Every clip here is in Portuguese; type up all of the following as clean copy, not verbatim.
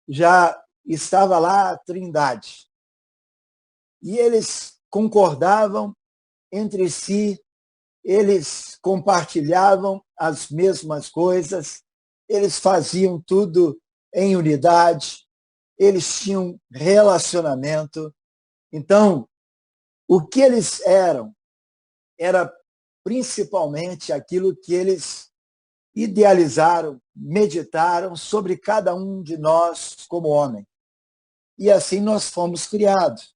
já estava lá a Trindade. E eles concordavam entre si, eles compartilhavam as mesmas coisas, eles faziam tudo em unidade, eles tinham relacionamento. Então, o que eles eram era principalmente aquilo que eles idealizaram, meditaram sobre cada um de nós como homem. E assim nós fomos criados.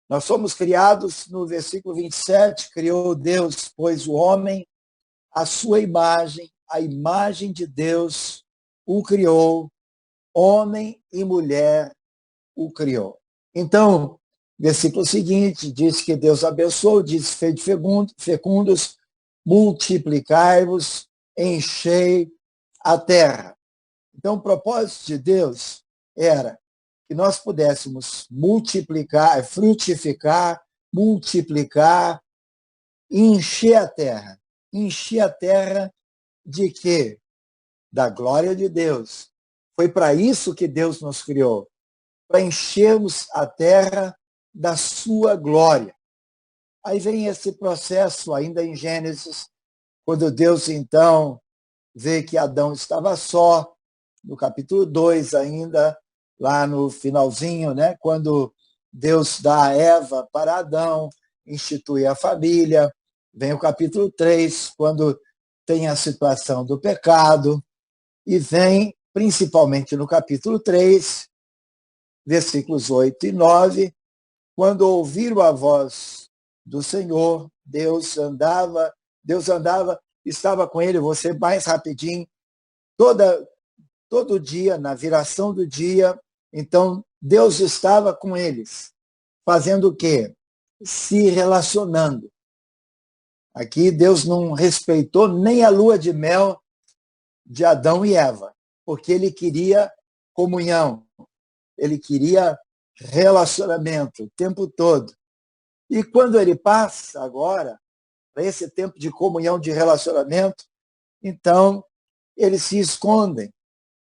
Nós fomos criados, no versículo 27, criou Deus, pois o homem, a sua imagem, a imagem de Deus o criou, homem e mulher o criou. Então, versículo seguinte, diz que Deus abençoou, diz, fede fecundos, multiplicai-vos, enchei a terra. Então, o propósito de Deus era que nós pudéssemos multiplicar, frutificar, multiplicar, encher a terra. Encher a terra de quê? Da glória de Deus. Foi para isso que Deus nos criou, para enchermos a terra da sua glória. Aí vem esse processo ainda em Gênesis, quando Deus então vê que Adão estava só, no capítulo 2 ainda, lá no finalzinho, né, quando Deus dá a Eva para Adão, institui a família, vem o capítulo 3, quando tem a situação do pecado, e vem, principalmente no capítulo 3, versículos 8 e 9, quando ouviram a voz do Senhor, Deus andava, estava com ele, você mais rapidinho, todo dia, na viração do dia, então Deus estava com eles, fazendo o quê? Se relacionando. Aqui Deus não respeitou nem a lua de mel de Adão e Eva, porque ele queria comunhão, ele queria relacionamento o tempo todo. E quando ele passa agora para esse tempo de comunhão, de relacionamento, então eles se escondem.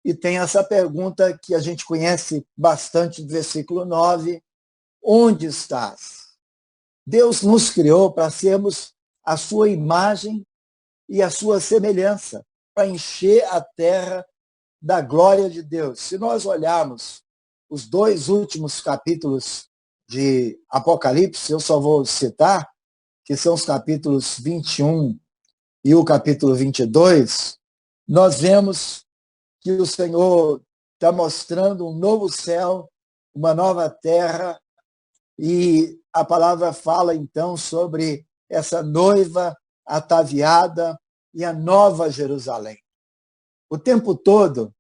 E tem essa pergunta que a gente conhece bastante do versículo 9, onde estás? Deus nos criou para sermos a sua imagem e a sua semelhança, para encher a terra da glória de Deus. Se nós olharmos os 2 últimos capítulos de Apocalipse, eu só vou citar, que são os capítulos 21 e o capítulo 22, nós vemos que o Senhor está mostrando um novo céu, uma nova terra, e a palavra fala então sobre essa noiva ataviada e a nova Jerusalém. O tempo todo,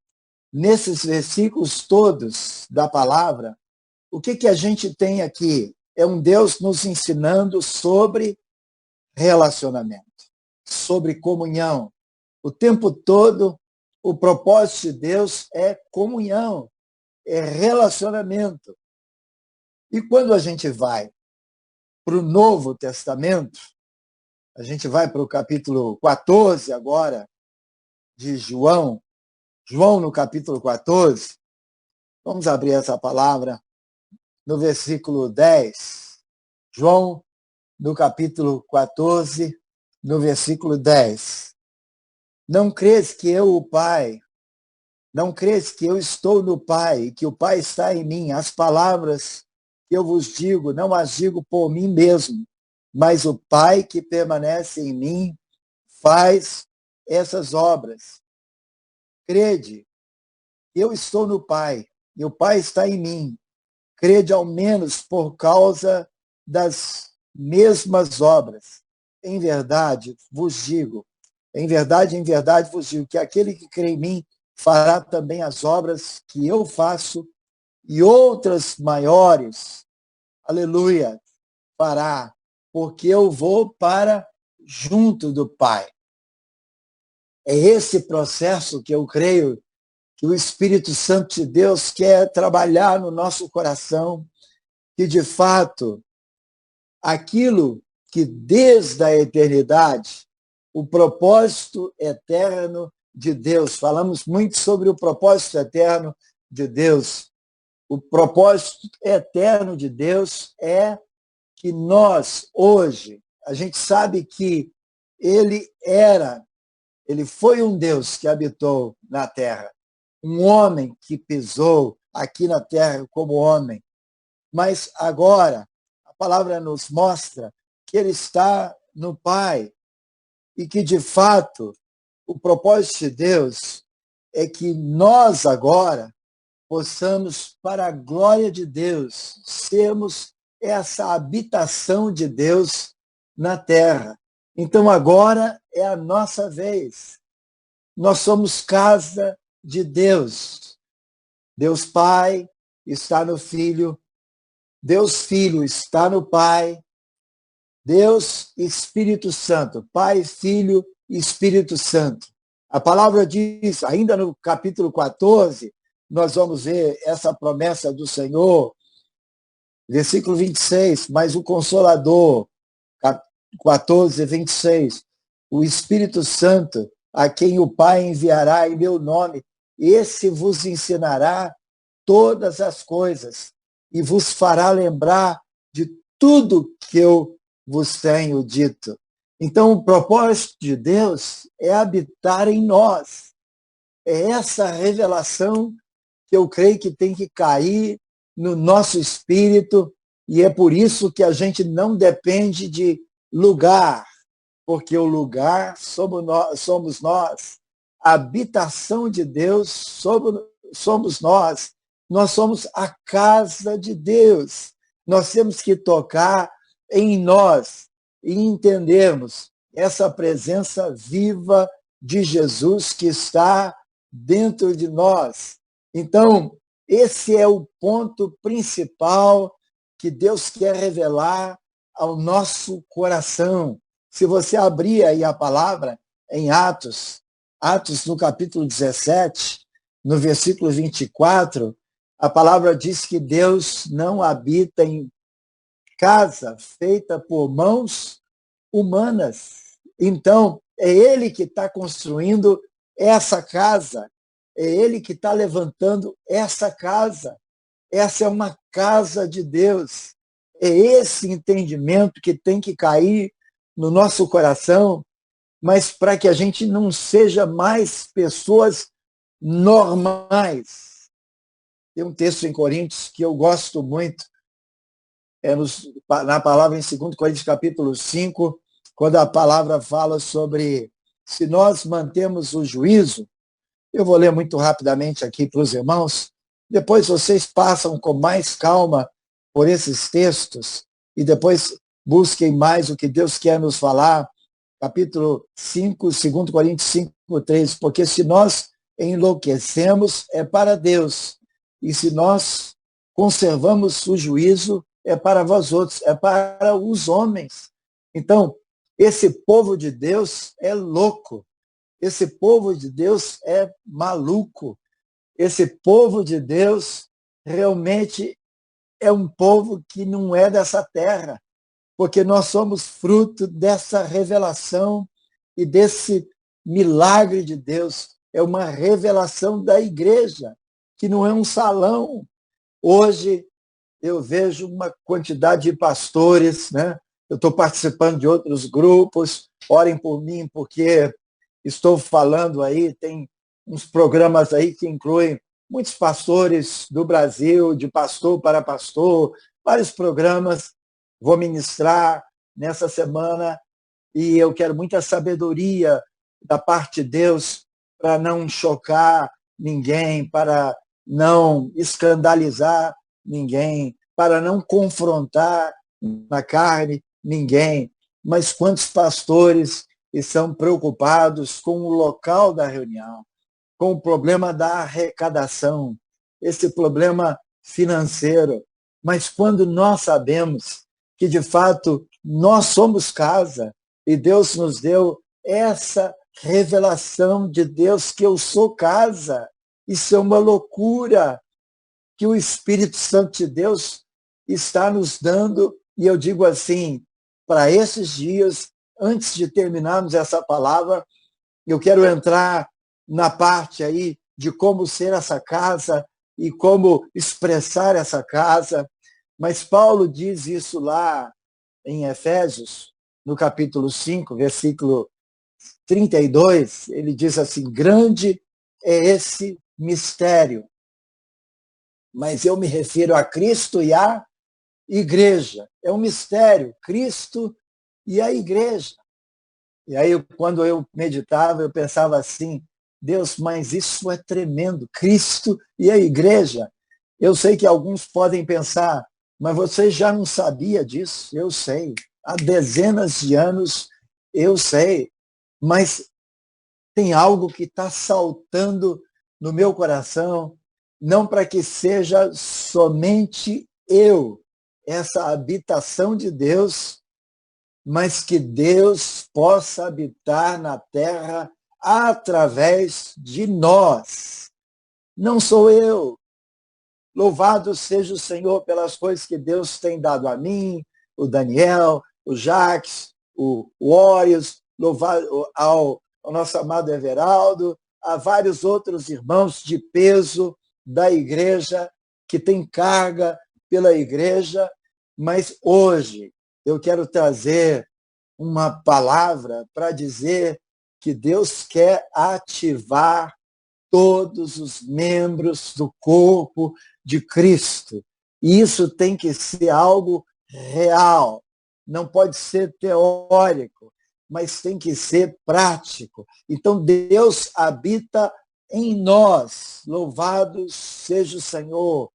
nesses versículos todos da palavra, o que a gente tem aqui? É um Deus nos ensinando sobre relacionamento, sobre comunhão. O tempo todo, o propósito de Deus é comunhão, é relacionamento. E quando a gente vai para o Novo Testamento, a gente vai para o capítulo 14 agora, de João no capítulo 14, vamos abrir essa palavra no versículo 10. João, no capítulo 14, no versículo 10. Não crês que eu, o Pai, não crês que eu estou no Pai e que o Pai está em mim? As palavras que eu vos digo, não as digo por mim mesmo, mas o Pai que permanece em mim faz essas obras. Crede, eu estou no Pai e o Pai está em mim. Crede ao menos por causa das mesmas obras. Em verdade vos digo, em verdade vos digo, que aquele que crê em mim fará também as obras que eu faço e outras maiores, aleluia, fará, porque eu vou para junto do Pai. É esse processo que eu creio que o Espírito Santo de Deus quer trabalhar no nosso coração, que de fato aquilo que desde a eternidade, o propósito eterno de Deus, falamos muito sobre o propósito eterno de Deus, o propósito eterno de Deus é que nós, hoje, a gente sabe que ele foi um Deus que habitou na terra, um homem que pisou aqui na terra como homem, mas agora a palavra nos mostra que ele está no Pai e que, de fato, o propósito de Deus é que nós agora possamos, para a glória de Deus, sermos essa habitação de Deus na terra. Então agora é a nossa vez. Nós somos casa de Deus. Deus Pai está no Filho, Deus Filho está no Pai, Deus Espírito Santo, Pai, Filho e Espírito Santo. A palavra diz, ainda no capítulo 14, nós vamos ver essa promessa do Senhor, versículo 26, mas o Consolador, 14, 26, o Espírito Santo, a quem o Pai enviará em meu nome, esse vos ensinará todas as coisas e vos fará lembrar de tudo que eu vos tenho dito. Então, o propósito de Deus é habitar em nós. É essa revelação que eu creio que tem que cair no nosso espírito, e é por isso que a gente não depende de lugar, porque o lugar somos nós, a habitação de Deus somos nós somos a casa de Deus. Nós temos que tocar em nós e entendermos essa presença viva de Jesus que está dentro de nós. Então, esse é o ponto principal que Deus quer revelar ao nosso coração. Se você abrir aí a palavra em Atos no capítulo 17, no versículo 24, a palavra diz que Deus não habita em casa feita por mãos humanas. Então, é Ele que está construindo essa casa, é Ele que está levantando essa casa. Essa é uma casa de Deus. É esse entendimento que tem que cair no nosso coração, mas para que a gente não seja mais pessoas normais. Tem um texto em Coríntios que eu gosto muito, na palavra em 2 Coríntios capítulo 5, quando a palavra fala sobre se nós mantemos o juízo. Eu vou ler muito rapidamente aqui para os irmãos, depois vocês passam com mais calma por esses textos e depois busquem mais o que Deus quer nos falar. Capítulo 5, 2 Coríntios 5, 3, porque se nós enlouquecemos é para Deus, e se nós conservamos o juízo é para vós outros, é para os homens. Então, esse povo de Deus é louco, esse povo de Deus é maluco, esse povo de Deus realmente é um povo que não é dessa terra, porque nós somos fruto dessa revelação e desse milagre de Deus. É uma revelação da igreja, que não é um salão. Hoje eu vejo uma quantidade de pastores, né? Eu estou participando de outros grupos, orem por mim, porque estou falando aí, tem uns programas aí que incluem muitos pastores do Brasil, de pastor para pastor, vários programas. Vou ministrar nessa semana e eu quero muita sabedoria da parte de Deus para não chocar ninguém, para não escandalizar ninguém, para não confrontar na carne ninguém. Mas quantos pastores estão preocupados com o local da reunião, com o problema da arrecadação, esse problema financeiro. Mas quando nós sabemos que, de fato, nós somos casa e Deus nos deu essa revelação de Deus que eu sou casa, isso é uma loucura que o Espírito Santo de Deus está nos dando, e eu digo assim, para esses dias, antes de terminarmos essa palavra, eu quero entrar na parte aí de como ser essa casa e como expressar essa casa. Mas Paulo diz isso lá em Efésios, no capítulo 5, versículo 32, ele diz assim: grande é esse mistério, mas eu me refiro a Cristo e à igreja. É um mistério, Cristo e a igreja. E aí, quando eu meditava, eu pensava assim: Deus, mas isso é tremendo, Cristo e a igreja. Eu sei que alguns podem pensar, mas você já não sabia disso? Eu sei. Há dezenas de anos, eu sei. Mas tem algo que está saltando no meu coração, não para que seja somente eu, essa habitação de Deus, mas que Deus possa habitar na terra através de nós. Não sou eu. Louvado seja o Senhor pelas coisas que Deus tem dado a mim, o Daniel, o Jacques, o Órios, louvado ao nosso amado Everaldo, a vários outros irmãos de peso da igreja, que tem carga pela igreja, mas hoje eu quero trazer uma palavra para dizer que Deus quer ativar todos os membros do corpo de Cristo. E isso tem que ser algo real, não pode ser teórico, mas tem que ser prático. Então, Deus habita em nós. Louvado seja o Senhor.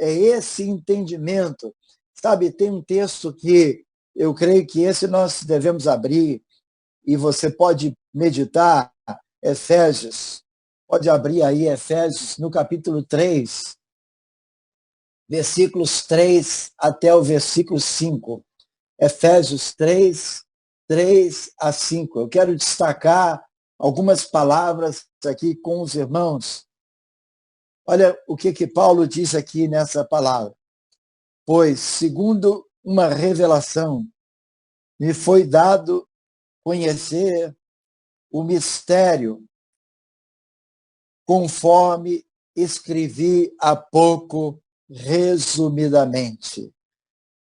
É esse entendimento. Sabe, tem um texto que eu creio que esse nós devemos abrir, e você pode meditar, Efésios. Pode abrir aí Efésios, no capítulo 3, versículos 3 até o versículo 5. Efésios 3, 3 a 5. Eu quero destacar algumas palavras aqui com os irmãos. Olha o que Paulo diz aqui nessa palavra. Pois, segundo uma revelação, me foi dado conhecer o mistério, conforme escrevi há pouco resumidamente,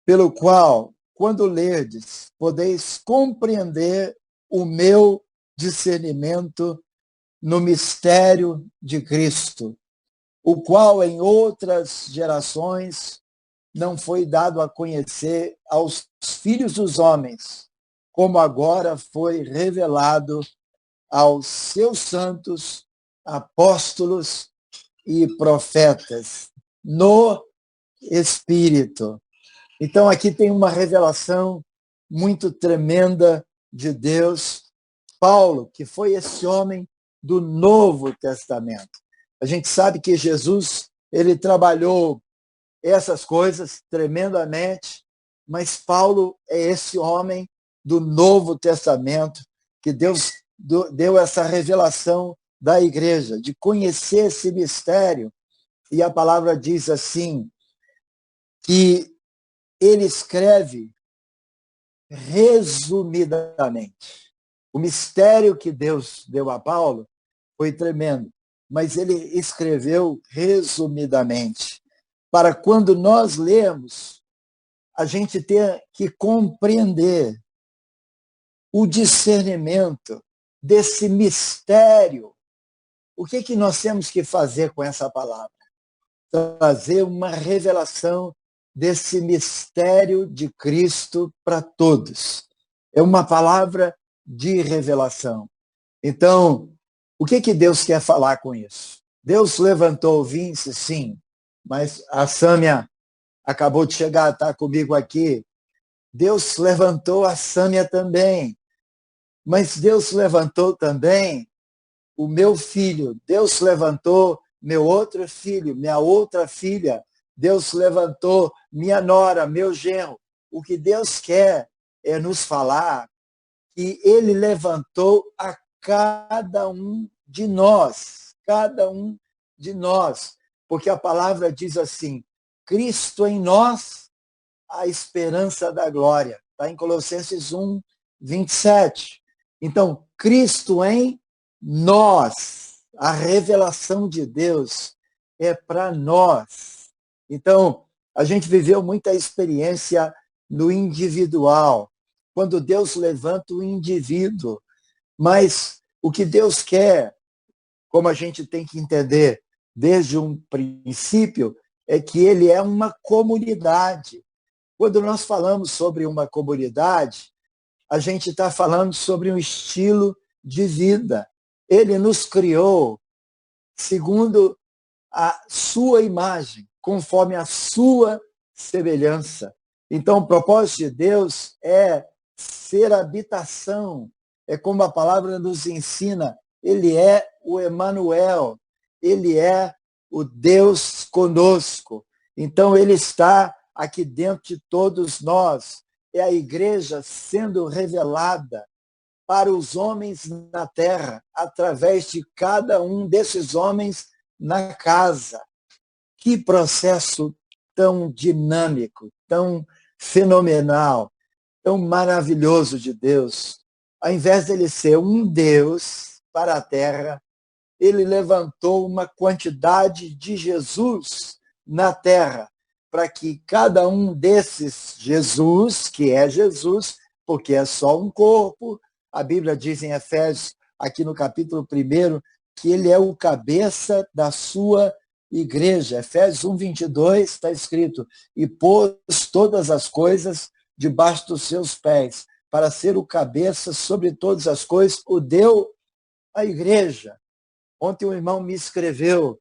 pelo qual, quando lerdes, podeis compreender o meu discernimento no mistério de Cristo, o qual em outras gerações não foi dado a conhecer aos filhos dos homens, como agora foi revelado aos seus santos apóstolos e profetas no Espírito. Então, aqui tem uma revelação muito tremenda de Deus. Paulo, que foi esse homem do Novo Testamento. A gente sabe que Jesus, ele trabalhou essas coisas tremendamente, mas Paulo é esse homem do Novo Testamento que Deus deu essa revelação da igreja, de conhecer esse mistério. E a palavra diz assim, que ele escreve resumidamente. O mistério que Deus deu a Paulo foi tremendo, mas ele escreveu resumidamente, para quando nós lemos, a gente ter que compreender o discernimento desse mistério. O que nós temos que fazer com essa palavra? Trazer uma revelação desse mistério de Cristo para todos. É uma palavra de revelação. Então, o que Deus quer falar com isso? Deus levantou o Vince, sim, mas a Sâmia acabou de chegar, está comigo aqui. Deus levantou a Sâmia também, mas Deus levantou também o meu filho, Deus levantou meu outro filho, minha outra filha, Deus levantou minha nora, meu genro. O que Deus quer é nos falar que ele levantou a cada um de nós, porque a palavra diz assim, Cristo em nós, a esperança da glória. Está em Colossenses 1, 27. Então, Cristo em nós, a revelação de Deus é para nós. Então, a gente viveu muita experiência no individual, quando Deus levanta o indivíduo. Mas o que Deus quer, como a gente tem que entender desde um princípio, é que ele é uma comunidade. Quando nós falamos sobre uma comunidade, a gente está falando sobre um estilo de vida. Ele nos criou segundo a sua imagem, conforme a sua semelhança. Então, o propósito de Deus é ser habitação. É como a palavra nos ensina, ele é o Emanuel, ele é o Deus conosco. Então, ele está aqui dentro de todos nós. É a igreja sendo revelada para os homens na terra, através de cada um desses homens na casa. Que processo tão dinâmico, tão fenomenal, tão maravilhoso de Deus. Ao invés dele ser um Deus para a terra, ele levantou uma quantidade de Jesus na terra, para que cada um desses Jesus, que é Jesus, porque é só um corpo, a Bíblia diz em Efésios, aqui no capítulo 1, que ele é o cabeça da sua igreja. Efésios 1:22 está escrito, e pôs todas as coisas debaixo dos seus pés, para ser o cabeça sobre todas as coisas, o deu à igreja. Ontem um irmão me escreveu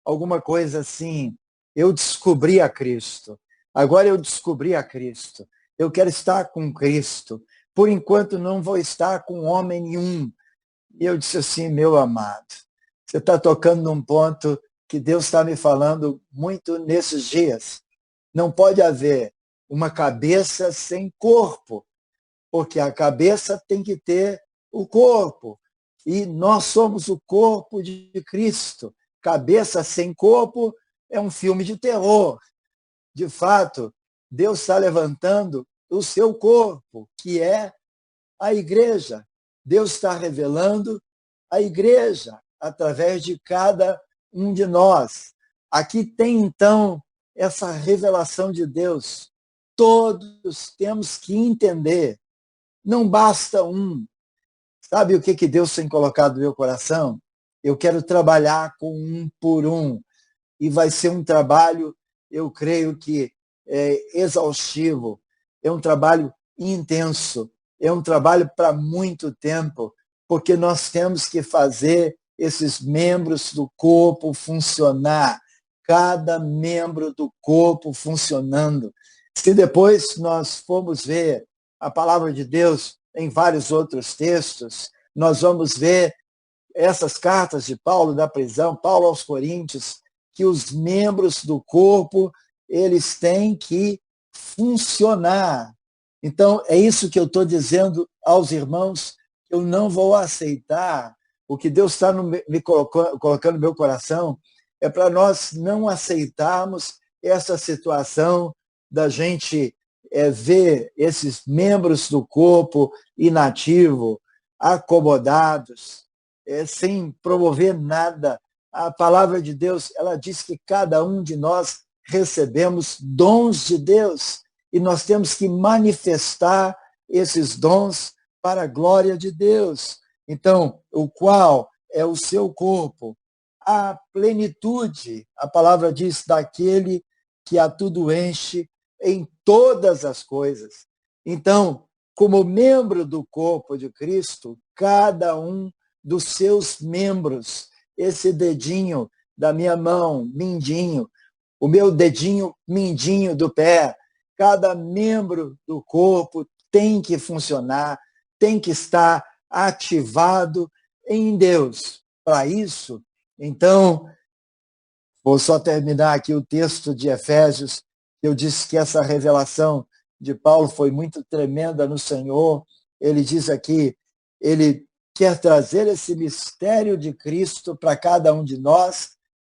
alguma coisa assim, eu descobri a Cristo, agora eu descobri a Cristo, eu quero estar com Cristo, por enquanto não vou estar com homem nenhum. E eu disse assim, meu amado, você está tocando num ponto que Deus está me falando muito nesses dias. Não pode haver uma cabeça sem corpo, porque a cabeça tem que ter o corpo. E nós somos o corpo de Cristo. Cabeça sem corpo é um filme de terror. De fato, Deus está levantando o seu corpo, que é a igreja. Deus está revelando a igreja através de cada um de nós. Aqui tem, então, essa revelação de Deus. Todos temos que entender. Não basta um. Sabe o que Deus tem colocado no meu coração? Eu quero trabalhar com um por um. E vai ser um trabalho, eu creio que exaustivo. É um trabalho intenso. É um trabalho para muito tempo, porque nós temos que fazer esses membros do corpo funcionar. Cada membro do corpo funcionando. Se depois nós formos ver a palavra de Deus em vários outros textos, nós vamos ver essas cartas de Paulo da prisão, Paulo aos Coríntios, que os membros do corpo, eles têm que funcionar. Então, é isso que eu estou dizendo aos irmãos, eu não vou aceitar. O que Deus está me colocando no meu coração é para nós não aceitarmos essa situação da gente ver esses membros do corpo inativo, acomodados, sem promover nada. A palavra de Deus, ela diz que cada um de nós recebemos dons de Deus e nós temos que manifestar esses dons para a glória de Deus. Então, o qual é o seu corpo, a plenitude, a palavra diz, daquele que a tudo enche em todas as coisas. Então, como membro do corpo de Cristo, cada um dos seus membros, esse dedinho da minha mão, mindinho, o meu dedinho mindinho do pé, cada membro do corpo tem que funcionar, tem que estar ativado em Deus. Para isso, então, vou só terminar aqui o texto de Efésios. Eu disse que essa revelação de Paulo foi muito tremenda no Senhor. Ele diz aqui, ele quer trazer esse mistério de Cristo para cada um de nós,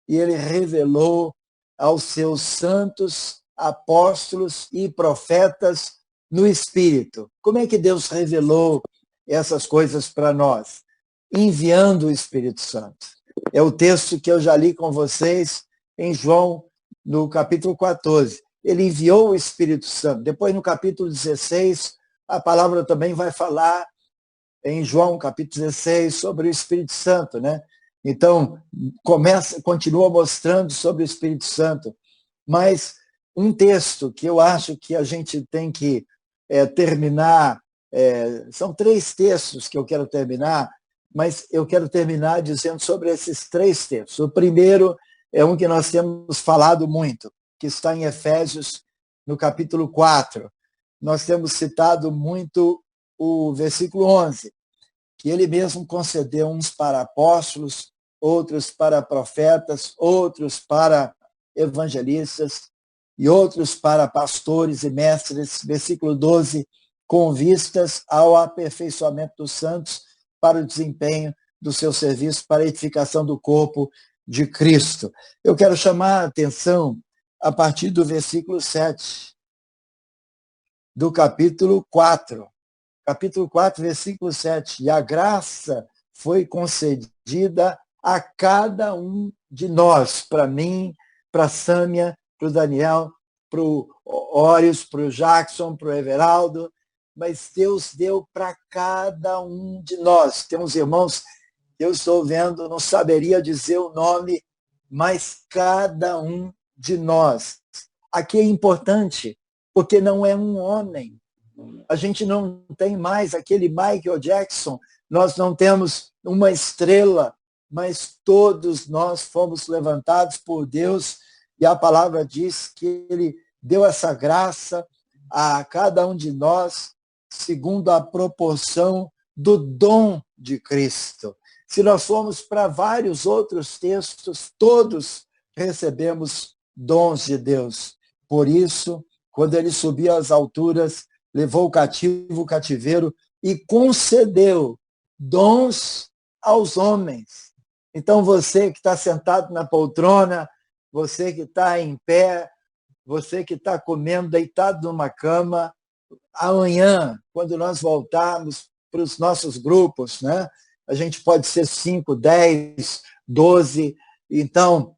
e ele revelou aos seus santos apóstolos e profetas no Espírito. Como é que Deus revelou essas coisas para nós? Enviando o Espírito Santo. É o texto que eu já li com vocês em João, no capítulo 14. Ele enviou o Espírito Santo. Depois, no capítulo 16, a palavra também vai falar em João, capítulo 16, sobre o Espírito Santo, né? Então, continua mostrando sobre o Espírito Santo. Mas um texto que eu acho que a gente tem que terminar, são 3 textos que eu quero terminar, mas eu quero terminar dizendo sobre esses 3 textos. O primeiro é um que nós temos falado muito, que está em Efésios, no capítulo 4. Nós temos citado muito o versículo 11, que ele mesmo concedeu uns para apóstolos, outros para profetas, outros para evangelistas e outros para pastores e mestres. Versículo 12, com vistas ao aperfeiçoamento dos santos para o desempenho do seu serviço, para a edificação do corpo de Cristo. Eu quero chamar a atenção a partir do versículo 7, do capítulo 4. Capítulo 4, versículo 7. E a graça foi concedida a cada um de nós, para mim, para a Sâmia, para o Daniel, para o Órios, para o Jackson, para o Everaldo, mas Deus deu para cada um de nós. Tem uns irmãos que eu estou vendo, não saberia dizer o nome, mas cada um de nós. Aqui é importante, porque não é um homem. A gente não tem mais aquele Michael Jackson, nós não temos uma estrela, mas todos nós fomos levantados por Deus, e a palavra diz que ele deu essa graça a cada um de nós, segundo a proporção do dom de Cristo. Se nós formos para vários outros textos, todos recebemos dons de Deus. Por isso, quando ele subiu às alturas, levou o cativo o cativeiro e concedeu dons aos homens. Então, você que está sentado na poltrona, você que está em pé, você que está comendo deitado numa cama, amanhã, quando nós voltarmos para os nossos grupos, né? A gente pode ser 5, 10, 12. Então,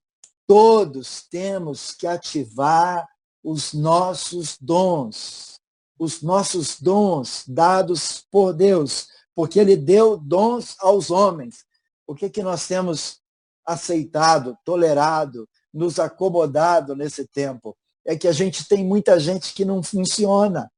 todos temos que ativar os nossos dons dados por Deus, porque ele deu dons aos homens. O que nós temos aceitado, tolerado, nos acomodado nesse tempo? É que a gente tem muita gente que não funciona,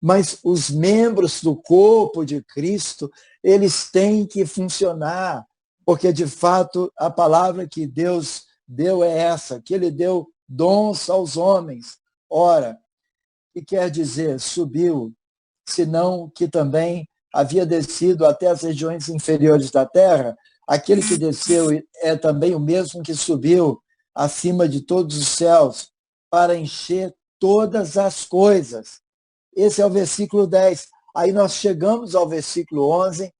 mas os membros do corpo de Cristo, eles têm que funcionar, porque de fato a palavra que Deus deu é essa, que ele deu dons aos homens. Ora, que quer dizer subiu, senão que também havia descido até as regiões inferiores da terra? Aquele que desceu é também o mesmo que subiu acima de todos os céus para encher todas as coisas. Esse é o versículo 10. Aí nós chegamos ao versículo 11,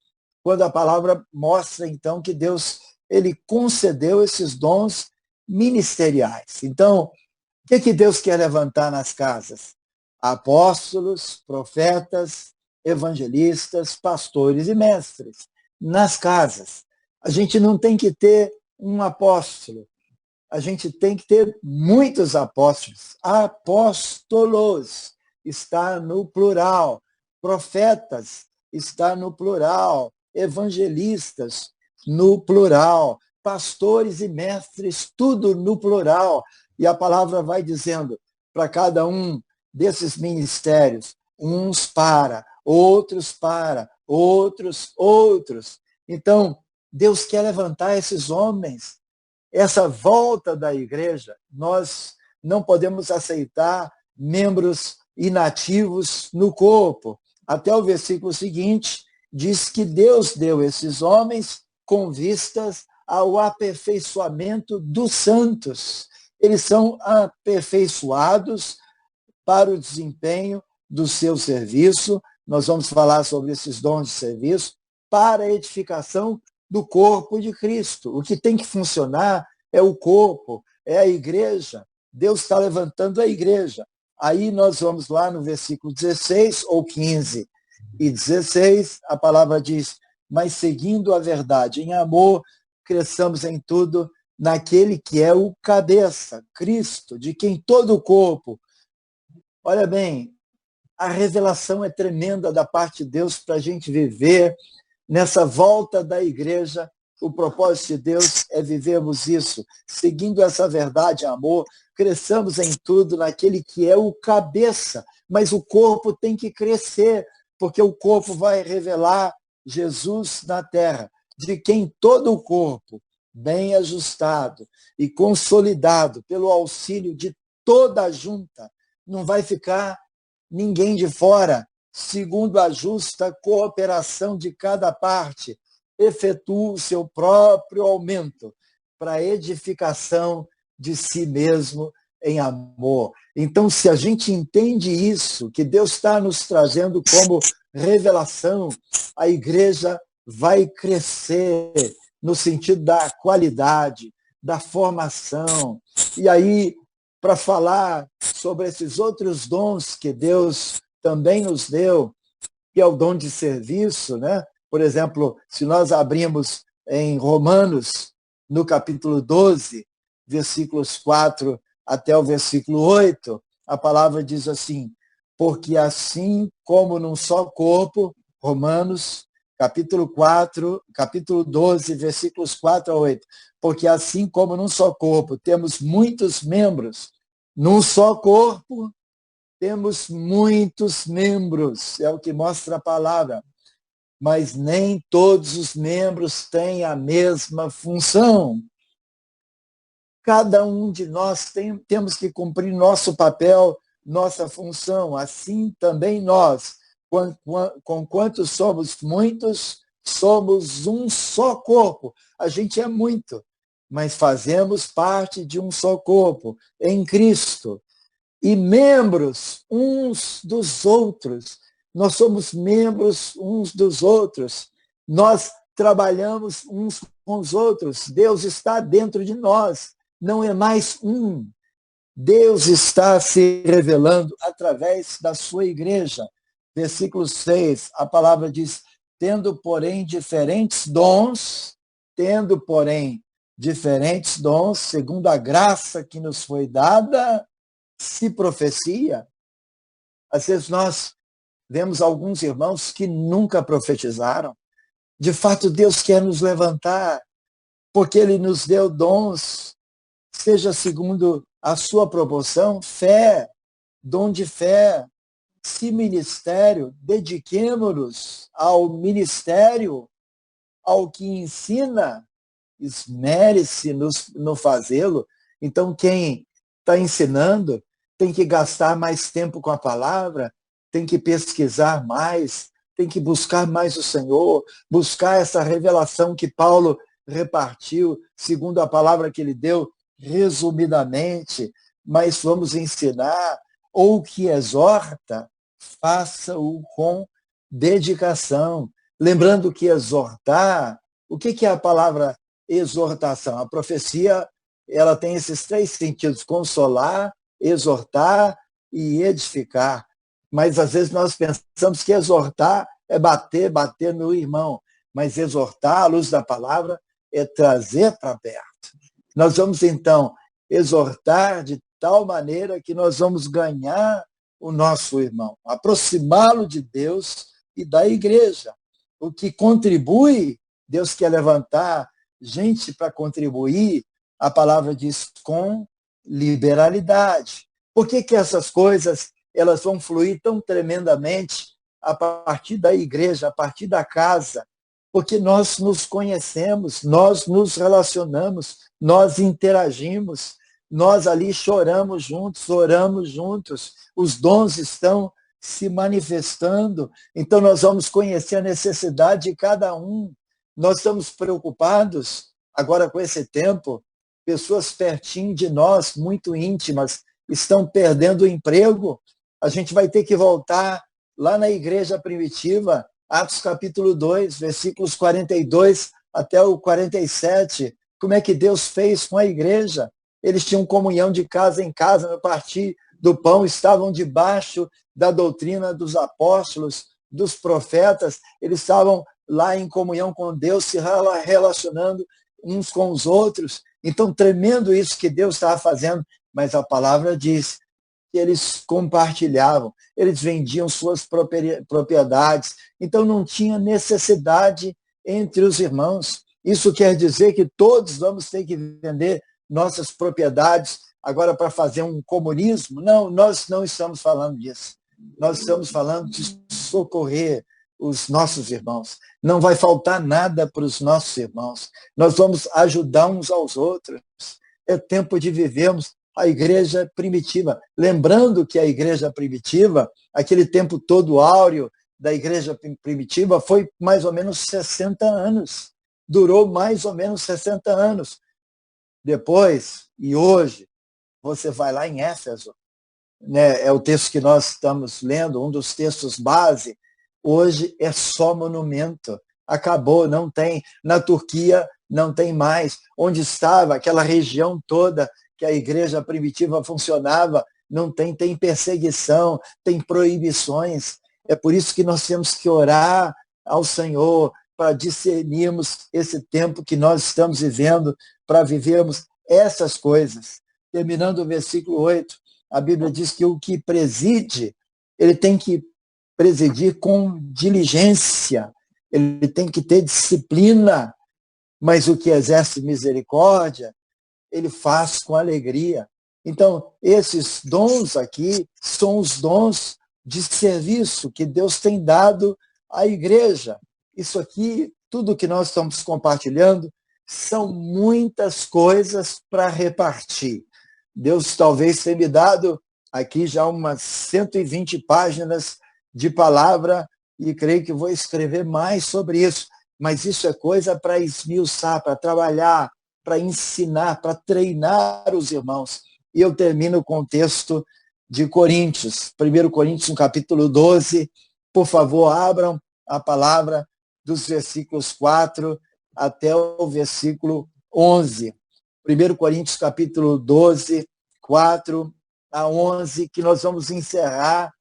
quando a palavra mostra, então, que Deus ele concedeu esses dons ministeriais. Então, o que Deus quer levantar nas casas? Apóstolos, profetas, evangelistas, pastores e mestres. Nas casas. A gente não tem que ter um apóstolo. A gente tem que ter muitos apóstolos. Apóstolos está no plural. Profetas está no plural. Evangelistas no plural. Pastores e mestres, tudo no plural. E a palavra vai dizendo para cada um desses ministérios, uns para, outros, outros. Então, Deus quer levantar esses homens. Essa volta da igreja, nós não podemos aceitar membros inativos no corpo. Até o versículo seguinte diz que Deus deu esses homens com vistas ao aperfeiçoamento dos santos. Eles são aperfeiçoados para o desempenho do seu serviço. Nós vamos falar sobre esses dons de serviço para a edificação do corpo de Cristo. O que tem que funcionar é o corpo, é a igreja. Deus está levantando a igreja. Aí nós vamos lá no versículo 16 ou 15 e 16, a palavra diz: mas seguindo a verdade em amor, cresçamos em tudo naquele que é o cabeça, Cristo, de quem todo o corpo. Olha bem, a revelação é tremenda da parte de Deus para a gente viver nessa volta da igreja. O propósito de Deus é vivermos isso, seguindo essa verdade, amor, cresçamos em tudo naquele que é o cabeça, mas o corpo tem que crescer, porque o corpo vai revelar Jesus na terra, de quem todo o corpo, bem ajustado e consolidado pelo auxílio de toda a junta, não vai ficar ninguém de fora, segundo a justa cooperação de cada parte, efetua o seu próprio aumento para a edificação de si mesmo em amor. Então, se a gente entende isso, que Deus está nos trazendo como revelação, a igreja vai crescer no sentido da qualidade, da formação. E aí, para falar sobre esses outros dons que Deus também nos deu, que é o dom de serviço, né? Por exemplo, se nós abrimos em Romanos, no capítulo 12, versículos 4 até o versículo 8, a palavra diz assim: porque assim como num só corpo, Romanos, capítulo 12, versículos 4 a 8, porque assim como num só corpo temos muitos membros, num só corpo temos muitos membros, é o que mostra a palavra, mas nem todos os membros têm a mesma função. Cada um de nós temos que cumprir nosso papel, nossa função. Assim também nós, conquanto somos muitos, somos um só corpo. A gente é muito, mas fazemos parte de um só corpo, em Cristo. E membros uns dos outros. Nós somos membros uns dos outros. Nós trabalhamos uns com os outros. Deus está dentro de nós. Não é mais um. Deus está se revelando através da sua igreja. Versículo 6, a palavra diz: tendo, porém, diferentes dons, segundo a graça que nos foi dada, se profecia. Às vezes nós vemos alguns irmãos que nunca profetizaram. De fato, Deus quer nos levantar, porque Ele nos deu dons, seja segundo a sua proporção, fé, dom de fé. Se ministério, dediquemo-nos ao ministério, ao que ensina, esmere-se no fazê-lo. Então, quem está ensinando tem que gastar mais tempo com a palavra, tem que pesquisar mais, tem que buscar mais o Senhor, buscar essa revelação que Paulo repartiu, segundo a palavra que ele deu, resumidamente, mas vamos ensinar, ou que exorta, faça-o com dedicação. Lembrando que exortar, o que é a palavra exortação? A profecia, ela tem esses três sentidos: consolar, exortar e edificar. Mas às vezes nós pensamos que exortar é bater no irmão, mas exortar, à luz da palavra, é trazer para perto. Nós vamos então exortar de tal maneira que nós vamos ganhar o nosso irmão, aproximá-lo de Deus e da igreja. O que contribui, Deus quer levantar gente para contribuir, a palavra diz, com liberalidade. Por que essas coisas elas vão fluir tão tremendamente a partir da igreja, a partir da casa? Porque nós nos conhecemos, nós nos relacionamos, nós interagimos, nós ali choramos juntos, oramos juntos, os dons estão se manifestando, então nós vamos conhecer a necessidade de cada um. Nós estamos preocupados agora com esse tempo, pessoas pertinho de nós, muito íntimas, estão perdendo o emprego. A gente vai ter que voltar lá na igreja primitiva, Atos capítulo 2, versículos 42 até o 47. Como é que Deus fez com a igreja? Eles tinham comunhão de casa em casa, no partir do pão, estavam debaixo da doutrina dos apóstolos, dos profetas, eles estavam lá em comunhão com Deus, se relacionando uns com os outros. Então, tremendo isso que Deus estava fazendo, mas a palavra diz que eles compartilhavam, eles vendiam suas propriedades, então não tinha necessidade entre os irmãos. Isso quer dizer que todos vamos ter que vender nossas propriedades agora para fazer um comunismo? Não, nós não estamos falando disso. Nós estamos falando de socorrer os nossos irmãos. Não vai faltar nada para os nossos irmãos. Nós vamos ajudar uns aos outros. É tempo de vivermos a igreja primitiva. Lembrando que a igreja primitiva, aquele tempo todo áureo da igreja primitiva, foi mais ou menos 60 anos. Durou mais ou menos 60 anos. Depois, e hoje, você vai lá em Éfeso, né, é o texto que nós estamos lendo, um dos textos base. Hoje é só monumento. Acabou, não tem. Na Turquia não tem mais. Onde estava aquela região toda que a igreja primitiva funcionava, não tem. Tem perseguição, tem proibições. É por isso que nós temos que orar ao Senhor para discernirmos esse tempo que nós estamos vivendo, para vivermos essas coisas. Terminando o versículo 8, a Bíblia diz que o que preside, ele tem que presidir com diligência, ele tem que ter disciplina, mas o que exerce misericórdia, ele faz com alegria. Então, esses dons aqui são os dons de serviço que Deus tem dado à igreja. Isso aqui, tudo que nós estamos compartilhando, são muitas coisas para repartir. Deus talvez tenha me dado aqui já umas 120 páginas de palavra, e creio que vou escrever mais sobre isso. Mas isso é coisa para esmiuçar, para trabalhar, para ensinar, para treinar os irmãos. E eu termino com o texto de Coríntios, 1 Coríntios, no capítulo 12. Por favor, abram a palavra dos versículos 4 até o versículo 11. 1 Coríntios, capítulo 12, 4 a 11, que nós vamos encerrar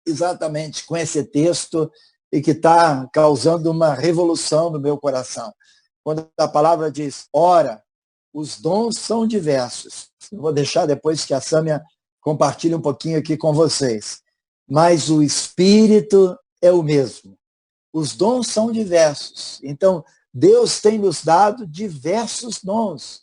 exatamente com esse texto e que está causando uma revolução no meu coração. Quando a palavra diz, ora, os dons são diversos. Eu vou deixar depois que a Sâmia compartilhe um pouquinho aqui com vocês. Mas o Espírito é o mesmo. Os dons são diversos. Então, Deus tem nos dado diversos dons.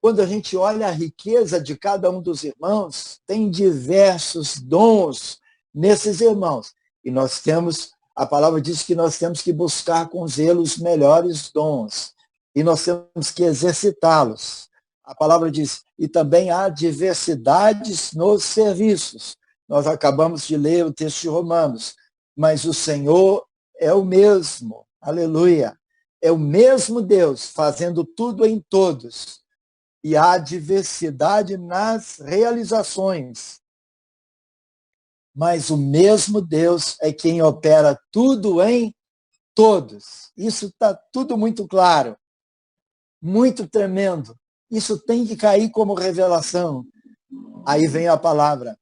Quando a gente olha a riqueza de cada um dos irmãos, tem diversos dons nesses irmãos. E nós temos, a palavra diz que nós temos que buscar com zelo os melhores dons. E nós temos que exercitá-los. A palavra diz, e também há diversidades nos serviços. Nós acabamos de ler o texto de Romanos. Mas o Senhor é o mesmo. Aleluia. É o mesmo Deus fazendo tudo em todos. E há diversidade nas realizações. Mas o mesmo Deus é quem opera tudo em todos. Isso está tudo muito claro, muito tremendo. Isso tem que cair como revelação. Aí vem a palavra.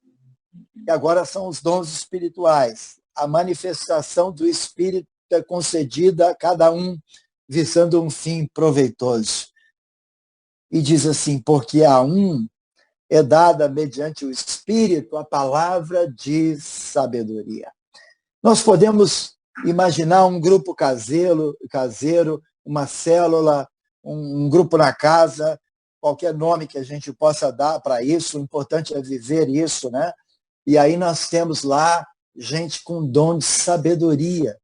E agora são os dons espirituais. A manifestação do Espírito é concedida a cada um, visando um fim proveitoso. E diz assim, porque a um é dada mediante o Espírito a palavra de sabedoria. Nós podemos imaginar um grupo caseiro, uma célula, um grupo na casa, qualquer nome que a gente possa dar para isso, o importante é viver isso, né? E aí nós temos lá gente com dom de sabedoria.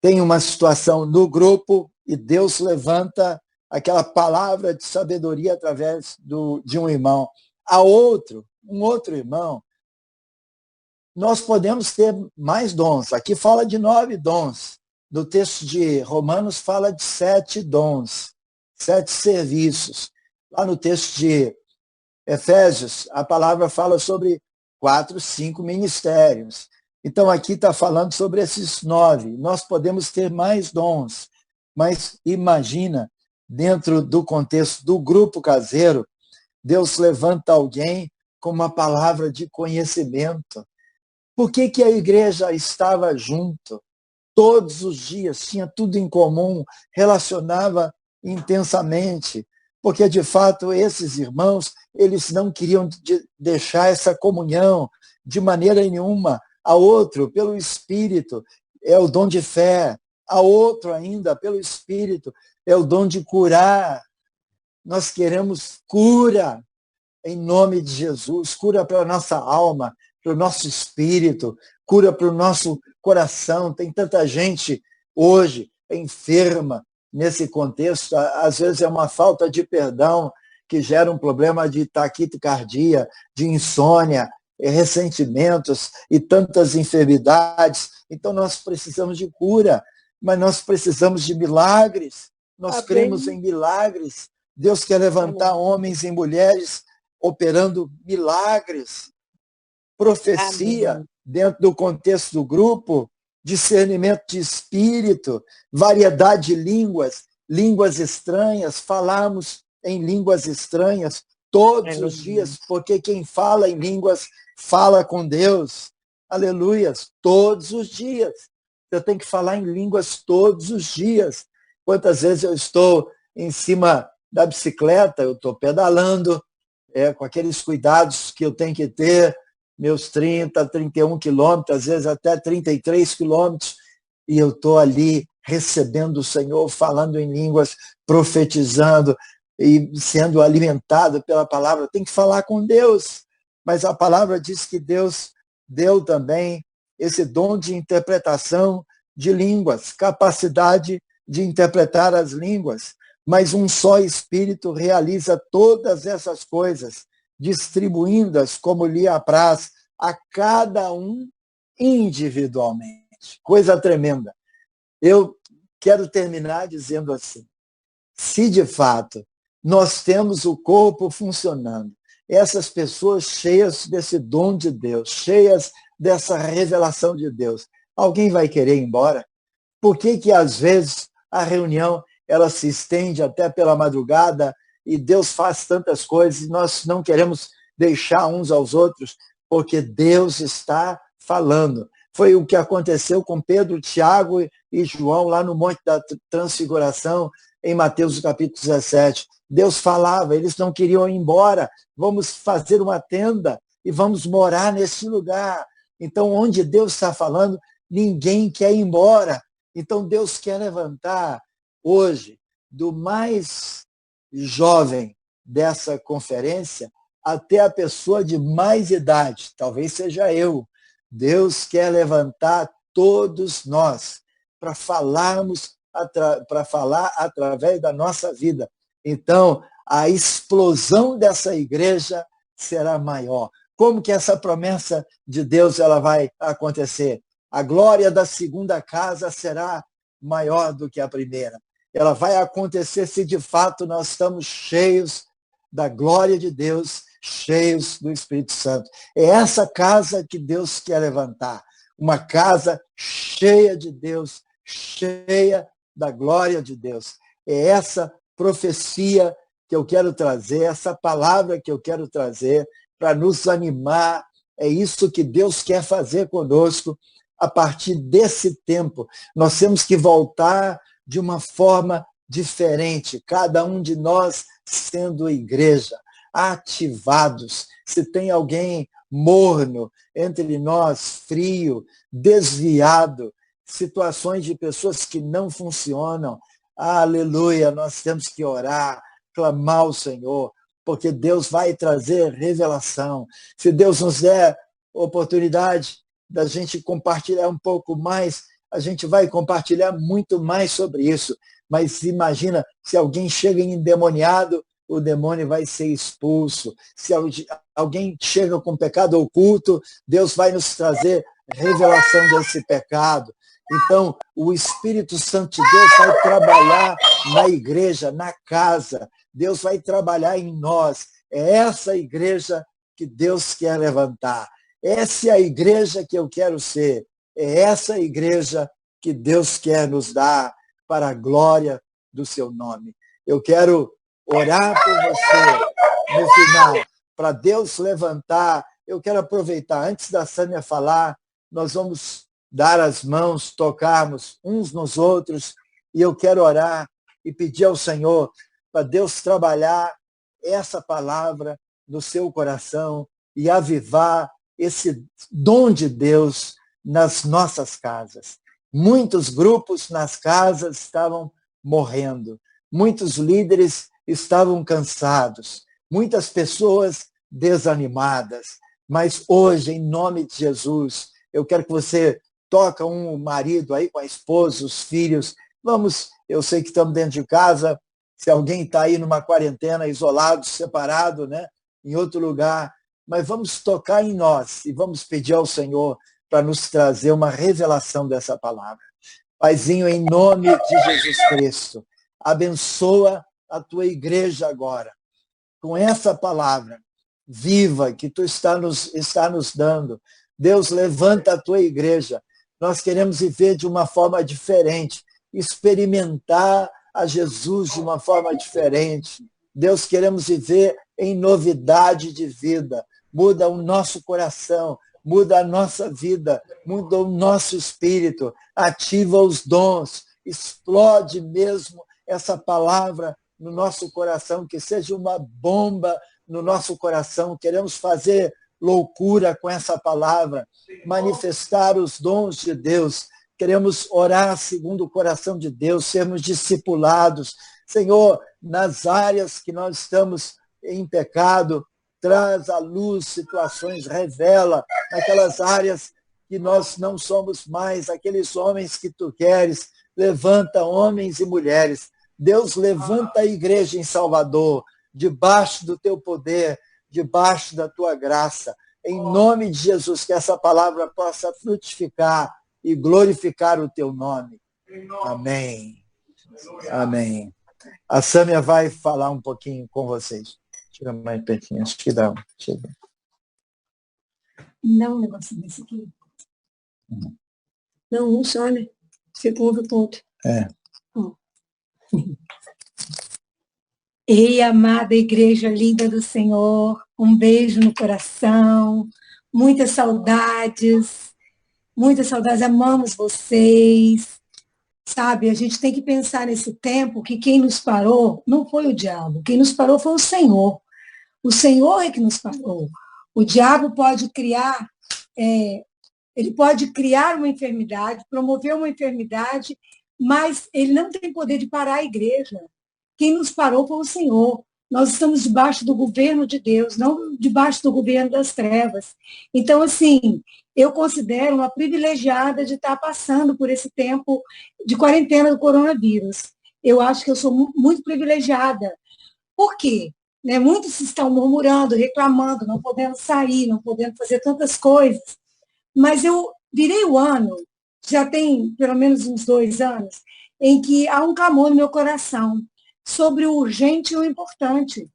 Tem uma situação no grupo e Deus levanta aquela palavra de sabedoria através de um irmão. A um outro irmão, nós podemos ter mais dons. Aqui fala de 9 dons. No texto de Romanos fala de 7 dons, 7 serviços. Lá no texto de Efésios, a palavra fala sobre 4, 5 ministérios. Então, aqui está falando sobre esses 9. Nós podemos ter mais dons, mas imagina, dentro do contexto do grupo caseiro, Deus levanta alguém com uma palavra de conhecimento. Por que a igreja estava junto? Todos os dias, tinha tudo em comum, relacionava intensamente. porque de fato esses irmãos, eles não queriam deixar essa comunhão de maneira nenhuma. A outro, pelo Espírito, é o dom de fé. A outro ainda, pelo Espírito, é o dom de curar. Nós queremos cura em nome de Jesus, cura para a nossa alma, para o nosso espírito, cura para o nosso coração. Tem tanta gente hoje enferma nesse contexto, às vezes é uma falta de perdão que gera um problema de taquicardia, de insônia, ressentimentos e tantas enfermidades. Então nós precisamos de cura, mas nós precisamos de milagres. Nós cremos em milagres. Deus quer levantar homens e mulheres operando milagres, profecia dentro do contexto do grupo, discernimento de espírito, variedade de línguas, línguas estranhas, falarmos em línguas estranhas todos os dias, porque quem fala em línguas fala com Deus. Aleluias, todos os dias. Eu tenho que falar em línguas todos os dias. Quantas vezes eu estou em cima da bicicleta, eu estou pedalando, com aqueles cuidados que eu tenho que ter, meus 30, 31 quilômetros, às vezes até 33 quilômetros, e eu estou ali recebendo o Senhor, falando em línguas, profetizando e sendo alimentado pela palavra. Tem que falar com Deus, mas a palavra diz que Deus deu também esse dom de interpretação de línguas, capacidade de interpretar as línguas, mas um só Espírito realiza todas essas coisas, distribuindo-as como lhe apraz a cada um individualmente. Coisa tremenda. Eu quero terminar dizendo assim, se de fato nós temos o corpo funcionando, essas pessoas cheias desse dom de Deus, cheias dessa revelação de Deus, alguém vai querer ir embora? Por que às vezes a reunião ela se estende até pela madrugada e Deus faz tantas coisas e nós não queremos deixar uns aos outros, porque Deus está falando. Foi o que aconteceu com Pedro, Tiago e João lá no Monte da Transfiguração, em Mateus capítulo 17. Deus falava, eles não queriam ir embora. Vamos fazer uma tenda e vamos morar nesse lugar. Então, onde Deus está falando, ninguém quer ir embora. Então, Deus quer levantar hoje, do mais jovem dessa conferência até a pessoa de mais idade, talvez seja eu. Deus quer levantar todos nós para falarmos, para falar através da nossa vida. Então, a explosão dessa igreja será maior. Como que essa promessa de Deus ela vai acontecer? A glória da segunda casa será maior do que a primeira. Ela vai acontecer se de fato nós estamos cheios da glória de Deus, cheios do Espírito Santo. É essa casa que Deus quer levantar. Uma casa cheia de Deus, cheia da glória de Deus. É essa profecia que eu quero trazer, essa palavra que eu quero trazer para nos animar. É isso que Deus quer fazer conosco a partir desse tempo. Nós temos que voltar de uma forma diferente, cada um de nós sendo igreja, ativados. Se tem alguém morno entre nós, frio, desviado, situações de pessoas que não funcionam, aleluia, nós temos que orar, clamar ao Senhor, porque Deus vai trazer revelação. Se Deus nos der oportunidade da gente compartilhar um pouco mais, a gente vai compartilhar muito mais sobre isso. Mas imagina, se alguém chega endemoniado, o demônio vai ser expulso. Se alguém chega com pecado oculto, Deus vai nos trazer revelação desse pecado. Então, o Espírito Santo de Deus vai trabalhar na igreja, na casa. Deus vai trabalhar em nós. É essa igreja que Deus quer levantar. Essa é a igreja que eu quero ser. É essa igreja que Deus quer nos dar para a glória do seu nome. Eu quero orar por você no final, para Deus levantar. Eu quero aproveitar, antes da Sânia falar, nós vamos dar as mãos, tocarmos uns nos outros, e eu quero orar e pedir ao Senhor para Deus trabalhar essa palavra no seu coração e avivar esse dom de Deus nas nossas casas. Muitos grupos nas casas estavam morrendo, muitos líderes estavam cansados, muitas pessoas desanimadas, mas hoje, em nome de Jesus, eu quero que você toque um marido aí com a esposa, os filhos, vamos, eu sei que estamos dentro de casa, se alguém está aí numa quarentena, isolado, separado, né, em outro lugar, mas vamos tocar em nós e vamos pedir ao Senhor para nos trazer uma revelação dessa palavra. Paizinho, em nome de Jesus Cristo, abençoa a tua igreja agora, com essa palavra viva que tu está nos dando. Deus, levanta a tua igreja. Nós queremos viver de uma forma diferente, experimentar a Jesus de uma forma diferente. Deus, queremos viver em novidade de vida. Muda o nosso coração, muda a nossa vida, muda o nosso espírito, ativa os dons, explode mesmo essa palavra no nosso coração, que seja uma bomba no nosso coração. Queremos fazer loucura com essa palavra, manifestar os dons de Deus. Queremos orar segundo o coração de Deus, sermos discipulados. Senhor, nas áreas que nós estamos em pecado, traz à luz situações, revela naquelas áreas que nós não somos mais, aqueles homens que tu queres, levanta homens e mulheres. Deus, levanta a igreja em Salvador, debaixo do teu poder, debaixo da tua graça. Em nome de Jesus, que essa palavra possa frutificar e glorificar o teu nome. Amém. Amém. A Sâmia vai falar um pouquinho com vocês. Tira mais pertinho, acho que dá. Chega. Não, um negócio desse aqui. Não, um só, né? Você ouve o ponto. É. Ei, amada igreja linda do Senhor, um beijo no coração, muitas saudades, amamos vocês. Sabe, a gente tem que pensar nesse tempo que quem nos parou não foi o diabo, quem nos parou foi o Senhor. O Senhor é que nos parou. O diabo pode criar, ele pode criar uma enfermidade, promover uma enfermidade, mas ele não tem poder de parar a igreja. Quem nos parou foi o Senhor. Nós estamos debaixo do governo de Deus, não debaixo do governo das trevas. Então, assim, eu considero uma privilegiada de estar passando por esse tempo de quarentena do coronavírus. Eu acho que eu sou muito privilegiada. Por quê? Né? Muitos estão murmurando, reclamando, não podendo sair, não podendo fazer tantas coisas. Mas eu virei o ano, já tem pelo menos uns 2 anos, em que há um clamor no meu coração sobre o urgente e o importante.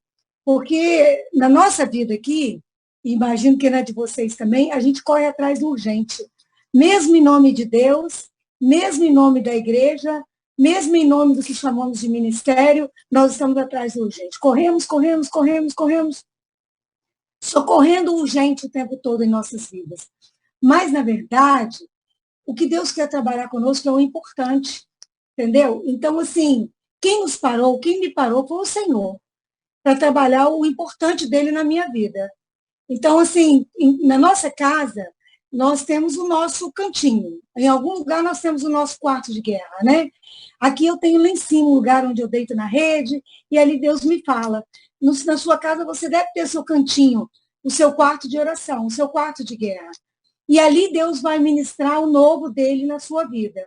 Porque na nossa vida aqui, imagino que na de vocês também, a gente corre atrás do urgente. Mesmo em nome de Deus, mesmo em nome da igreja, mesmo em nome do que chamamos de ministério, nós estamos atrás do urgente. Corremos, socorrendo o urgente o tempo todo em nossas vidas. Mas, na verdade, o que Deus quer trabalhar conosco é o importante, entendeu? Então, assim, quem nos parou, quem me parou foi o Senhor, para trabalhar o importante dele na minha vida. Então, assim, na nossa casa, nós temos o nosso cantinho. Em algum lugar nós temos o nosso quarto de guerra, né? Aqui eu tenho lá em cima um lugar onde eu deito na rede, e ali Deus me fala. Na sua casa você deve ter seu cantinho, o seu quarto de oração, o seu quarto de guerra. E ali Deus vai ministrar o novo dele na sua vida.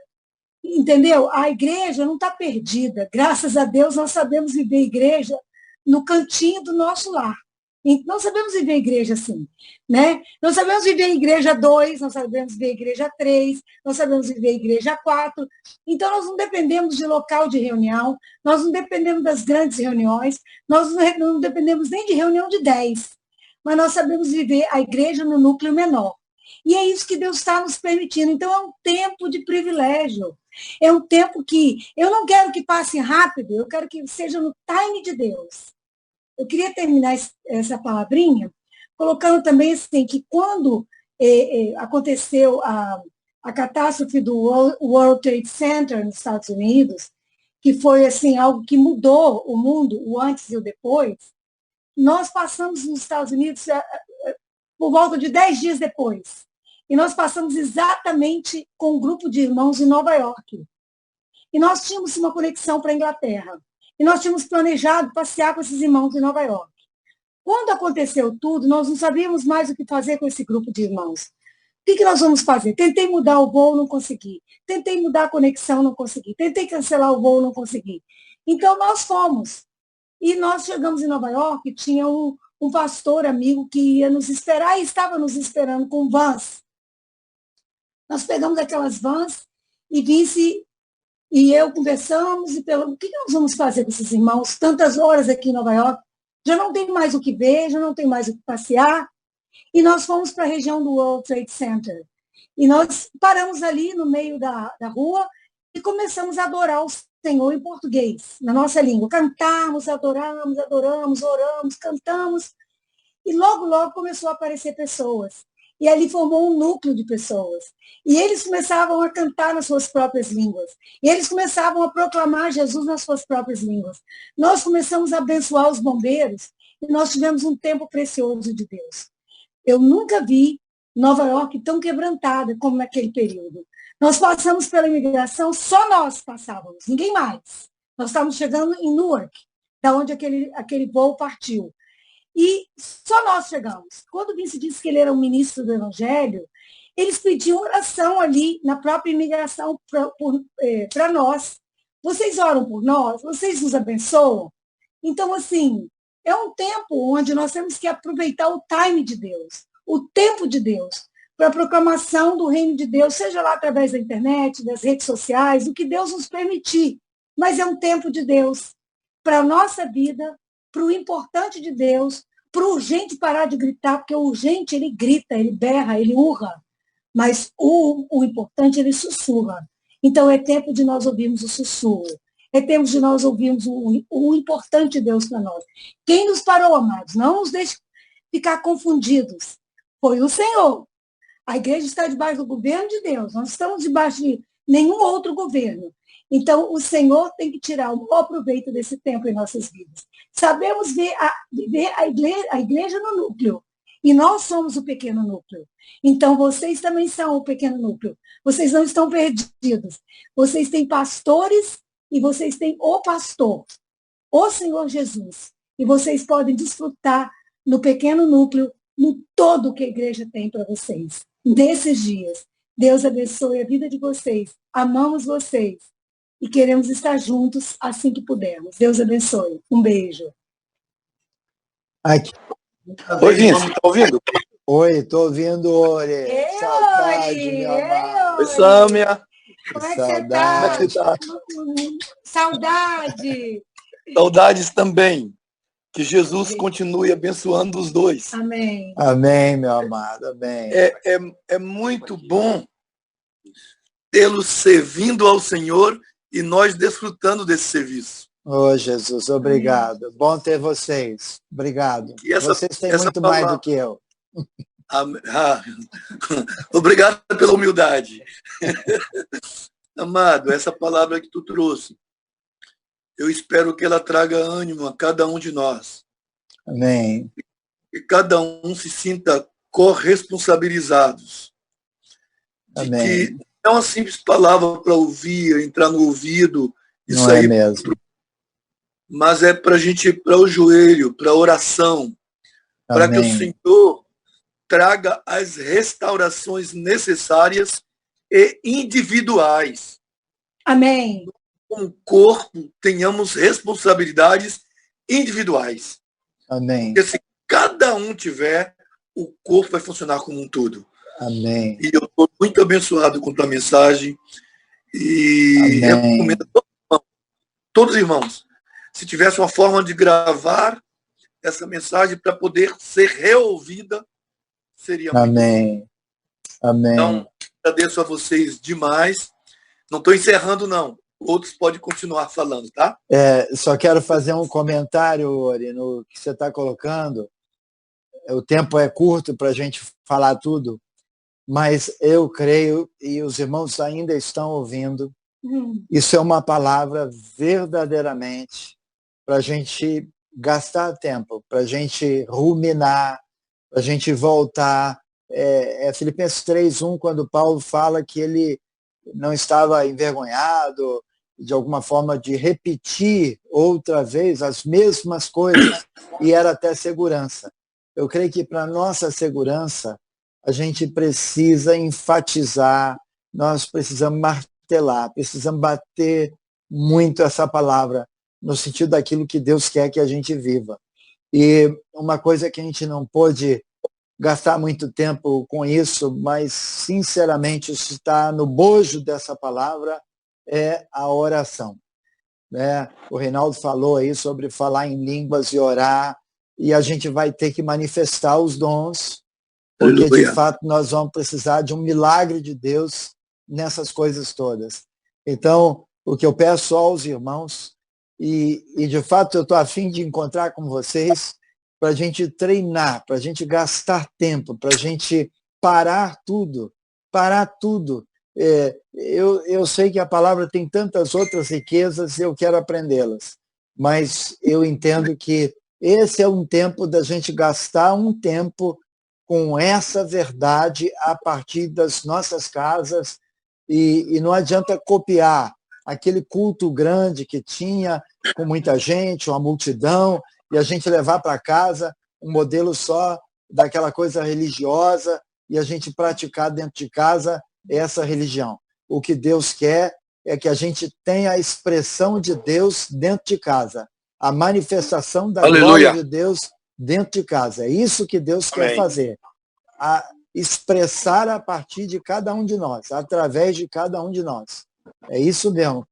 Entendeu? A igreja não está perdida. Graças a Deus nós sabemos viver a igreja no cantinho do nosso lar. Não sabemos viver a igreja assim, né? Nós sabemos viver a igreja 2, nós sabemos viver a igreja 3, nós sabemos viver a igreja 4. Então, nós não dependemos de local de reunião, nós não dependemos das grandes reuniões, nós não dependemos nem de reunião de 10, mas nós sabemos viver a igreja no núcleo menor. E é isso que Deus está nos permitindo. Então, é um tempo de privilégio. É um tempo que eu não quero que passe rápido, eu quero que seja no time de Deus. Eu queria terminar essa palavrinha colocando também assim, que quando aconteceu a catástrofe do World Trade Center nos Estados Unidos, que foi assim, algo que mudou o mundo, o antes e o depois, nós passamos nos Estados Unidos por volta de 10 dias depois. E nós passamos exatamente com um grupo de irmãos em Nova York. E nós tínhamos uma conexão para a Inglaterra. E nós tínhamos planejado passear com esses irmãos em Nova York. Quando aconteceu tudo, nós não sabíamos mais o que fazer com esse grupo de irmãos. O que nós vamos fazer? Tentei mudar o voo, não consegui. Tentei mudar a conexão, não consegui. Tentei cancelar o voo, não consegui. Então, nós fomos. E nós chegamos em Nova York, tinha um pastor amigo que ia nos esperar e estava nos esperando com vans. Nós pegamos aquelas vans e Vince e eu conversamos e o que nós vamos fazer com esses irmãos? Tantas horas aqui em Nova York, já não tem mais o que ver, já não tem mais o que passear. E nós fomos para a região do World Trade Center. E nós paramos ali no meio da rua e começamos a adorar o Senhor em português, na nossa língua. Cantamos, adoramos, oramos, cantamos. E logo, logo começou a aparecer pessoas. E ali formou um núcleo de pessoas. E eles começavam a cantar nas suas próprias línguas. E eles começavam a proclamar Jesus nas suas próprias línguas. Nós começamos a abençoar os bombeiros e nós tivemos um tempo precioso de Deus. Eu nunca vi Nova York tão quebrantada como naquele período. Nós passamos pela imigração, só nós passávamos, ninguém mais. Nós estávamos chegando em Newark, da onde aquele voo partiu. E só nós chegamos. Quando o Vince disse que ele era um ministro do Evangelho, eles pediam oração ali na própria imigração para nós. Vocês oram por nós? Vocês nos abençoam? Então, assim, é um tempo onde nós temos que aproveitar o time de Deus, o tempo de Deus, para a proclamação do reino de Deus, seja lá através da internet, das redes sociais, o que Deus nos permitir. Mas é um tempo de Deus para a nossa vida, para o importante de Deus, para o urgente parar de gritar, porque o urgente, ele grita, ele berra, ele urra, mas o importante, ele sussurra. Então, é tempo de nós ouvirmos o sussurro. É tempo de nós ouvirmos o importante de Deus para nós. Quem nos parou, amados? Não nos deixe ficar confundidos. Foi o Senhor. A igreja está debaixo do governo de Deus. Não estamos debaixo de nenhum outro governo. Então, o Senhor tem que tirar o maior proveito desse tempo em nossas vidas. Sabemos ver a igreja no núcleo. E nós somos o pequeno núcleo. Então, vocês também são o pequeno núcleo. Vocês não estão perdidos. Vocês têm pastores e vocês têm o pastor, o Senhor Jesus. E vocês podem desfrutar no pequeno núcleo, no todo que a igreja tem para vocês. Nesses dias, Deus abençoe a vida de vocês. Amamos vocês. E queremos estar juntos assim que pudermos. Deus abençoe. Um beijo. Aqui. Oi, Vince, tá ouvindo? Oi, estou ouvindo, Ori. Saudade, meu amado. Oi, Sâmia. Como é que você tá? Como é que tá? Saudade. Saudades também. Que Jesus continue abençoando os dois. Amém. Amém, meu amado. Amém. É muito bom tê-los servindo ao Senhor e nós desfrutando desse serviço. Oh, Jesus, obrigado. Bom ter vocês. Obrigado. Vocês têm muito mais do que eu. Obrigado pela humildade. Amado, essa palavra que tu trouxe, eu espero que ela traga ânimo a cada um de nós. Amém. Que cada um se sinta corresponsabilizados. Amém. Que não é uma simples palavra para ouvir, entrar no ouvido, isso não aí é mesmo. Mas é para a gente ir para o joelho, para a oração, para que o Senhor traga as restaurações necessárias e individuais. Amém. Como corpo, tenhamos responsabilidades individuais. Amém. Porque se cada um tiver, o corpo vai funcionar como um todo. Amém. E eu estou muito abençoado com a tua mensagem e recomendo a todos os irmãos, se tivesse uma forma de gravar essa mensagem para poder ser reouvida, seria muito Amém. bom. Amém. Então, agradeço a vocês demais. Não estou encerrando, não. Outros podem continuar falando, tá? Só quero fazer um comentário, Ori, no que você está colocando. O tempo é curto para a gente falar tudo, mas eu creio, e os irmãos ainda estão ouvindo, Isso é uma palavra verdadeiramente para a gente gastar tempo, para a gente ruminar, para a gente voltar. É Filipenses 3:1, quando Paulo fala que ele não estava envergonhado, de alguma forma, de repetir outra vez as mesmas coisas, e era até segurança. Eu creio que para a nossa segurança, a gente precisa enfatizar, nós precisamos martelar, precisamos bater muito essa palavra, no sentido daquilo que Deus quer que a gente viva. E uma coisa que a gente não pode gastar muito tempo com isso, mas, sinceramente, isso está no bojo dessa palavra, é a oração. Né? O Reinaldo falou aí sobre falar em línguas e orar, e a gente vai ter que manifestar os dons, porque, de fato, nós vamos precisar de um milagre de Deus nessas coisas todas. Então, o que eu peço aos irmãos, e de fato eu estou a fim de encontrar com vocês, para a gente treinar, para a gente gastar tempo, para a gente parar tudo. Eu sei que a palavra tem tantas outras riquezas e eu quero aprendê-las, mas eu entendo que esse é um tempo da gente gastar um tempo com essa verdade a partir das nossas casas, e não adianta copiar aquele culto grande que tinha, com muita gente, uma multidão, e a gente levar para casa um modelo só daquela coisa religiosa e a gente praticar dentro de casa essa religião. O que Deus quer é que a gente tenha a expressão de Deus dentro de casa, a manifestação da glória de Deus dentro de casa. É isso que Deus quer fazer. A expressar a partir de cada um de nós, através de cada um de nós. É isso mesmo.